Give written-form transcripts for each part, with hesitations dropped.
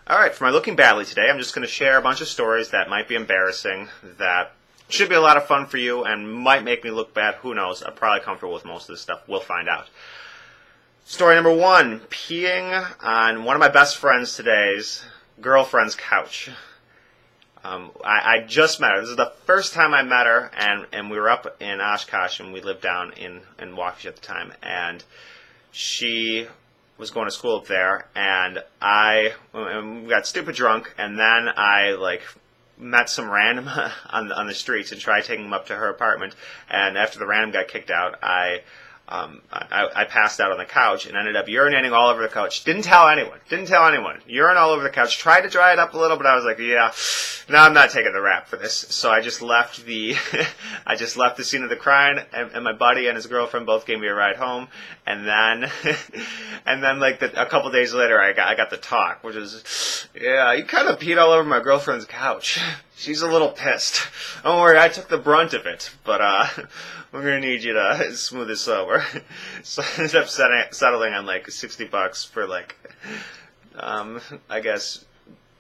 All right, for my Looking Badly today, I'm just going to share a bunch of stories that might be embarrassing, that should be a lot of fun for you, and might make me look bad. Who knows? I'm probably comfortable with most of this stuff. We'll find out. Story number one, peeing on one of my best friends today's girlfriend's couch. I just met her. This is the first time I met her, and we were up in Oshkosh, and we lived down in Waukesha at the time, and she was going to school up there, and we got stupid drunk, and then I met some random on the streets and tried taking them up to her apartment, and after the random got kicked out, I passed out on the couch and ended up urinating all over the couch. Didn't tell anyone. Urine all over the couch. Tried to dry it up a little, but I was like, yeah, no, I'm not taking the rap for this. So I just left the scene of the crime, and my buddy and his girlfriend both gave me a ride home. And then, a couple days later, I got the talk, which is, yeah, you kind of peed all over my girlfriend's couch. She's a little pissed. Don't worry, I took the brunt of it, but we're going to need you to smooth this over. So I ended up settling on $60 for I guess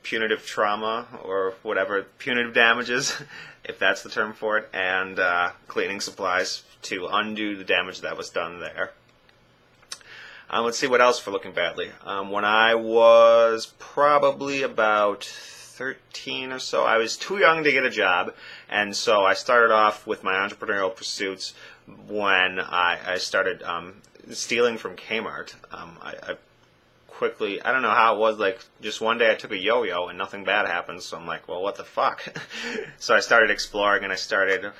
punitive trauma or whatever, punitive damages, if that's the term for it, and cleaning supplies to undo the damage that was done there. Let's see what else for Looking Badly. When I was probably about 13 or so, I was too young to get a job, and so I started off with my entrepreneurial pursuits when I started stealing from Kmart. I quickly, I don't know how it was, just one day I took a yo-yo and nothing bad happened, so I'm like, well, what the fuck? So I started exploring, and I started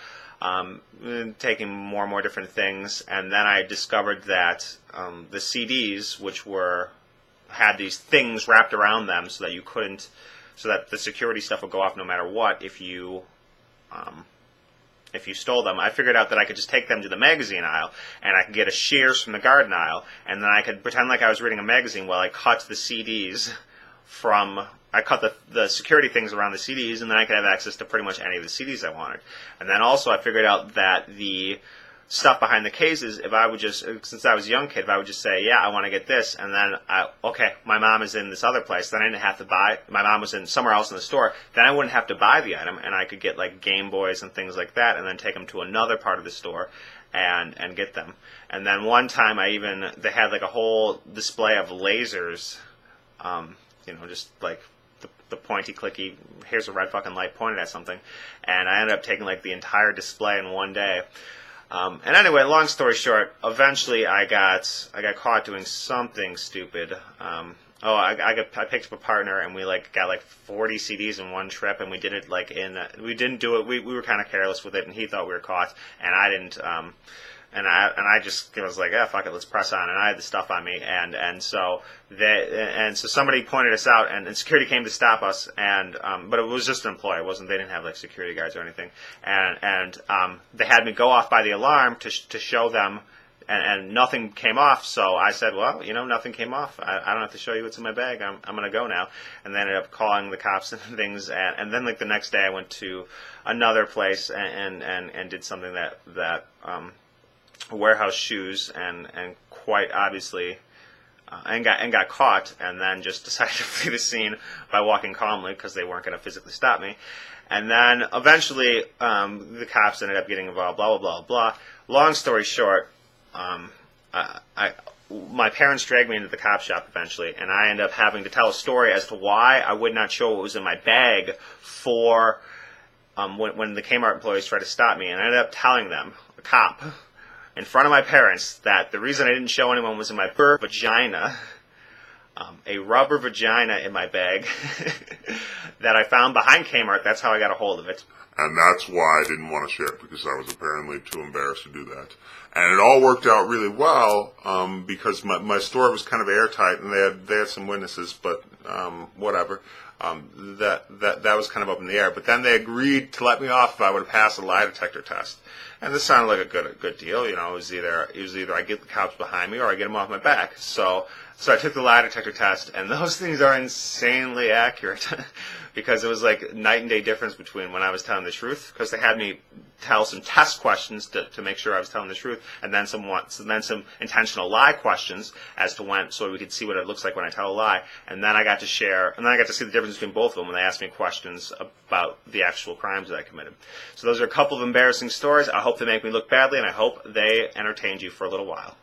taking more and more different things, and then I discovered that the CDs, which had these things wrapped around them so that the security stuff would go off no matter what if you stole them. I figured out that I could just take them to the magazine aisle, and I could get a Shears from the garden aisle, and then I could pretend like I was reading a magazine while I cut the CDs I cut the security things around the CDs, and then I could have access to pretty much any of the CDs I wanted. And then also I figured out that the stuff behind the cases, if I would just, since I was a young kid, if I would just say, yeah, I want to get this, and then, my mom is in this other place, then I didn't have to buy, my mom was in somewhere else in the store, then I wouldn't have to buy the item, and I could get Game Boys and things like that, and then take them to another part of the store and get them. And then one time they had a whole display of lasers, just the pointy clicky, here's a red fucking light pointed at something, and I ended up taking the entire display in one day. And anyway, long story short, eventually I got caught doing something stupid. I picked up a partner, and we got 40 CDs in one trip, and we did it we didn't do it. We were kind of careless with it, and he thought we were caught, and I didn't. And I just was like, yeah, fuck it, let's press on. And I had the stuff on me, and so somebody pointed us out, and security came to stop us, but it was just an employee. They didn't have security guards or anything, and they had me go off by the alarm to show them, and nothing came off. So I said, well, nothing came off. I don't have to show you what's in my bag. I'm gonna go now. And they ended up calling the cops and things, and then the next day I went to another place and did something that warehouse shoes, and quite obviously and got caught, and then just decided to flee the scene by walking calmly because they weren't going to physically stop me. And then eventually the cops ended up getting involved, blah blah blah blah. Long story short, my parents dragged me into the cop shop eventually, and I ended up having to tell a story as to why I would not show what was in my bag for when the Kmart employees tried to stop me. And I ended up telling them, a cop, in front of my parents, that the reason I didn't show anyone was in my vagina, a rubber vagina in my bag that I found behind Kmart. That's how I got a hold of it. And that's why I didn't want to share it, because I was apparently too embarrassed to do that. And it all worked out really well, because my store was kind of airtight, and they had some witnesses, but whatever. That was kind of up in the air. But then they agreed to let me off if I would pass a lie detector test. And this sounded like a good deal. It was either I get the cops behind me or I get them off my back. So I took the lie detector test, and those things are insanely accurate. because it was like night and day difference between when I was telling the truth, because they had me tell some test questions to make sure I was telling the truth, and then some intentional lie questions as to when, so we could see what it looks like when I tell a lie, and then I got to share, and then I got to see the difference between both of them when they asked me questions about the actual crimes that I committed. So those are a couple of embarrassing stories. I hope they make me look badly, and I hope they entertained you for a little while.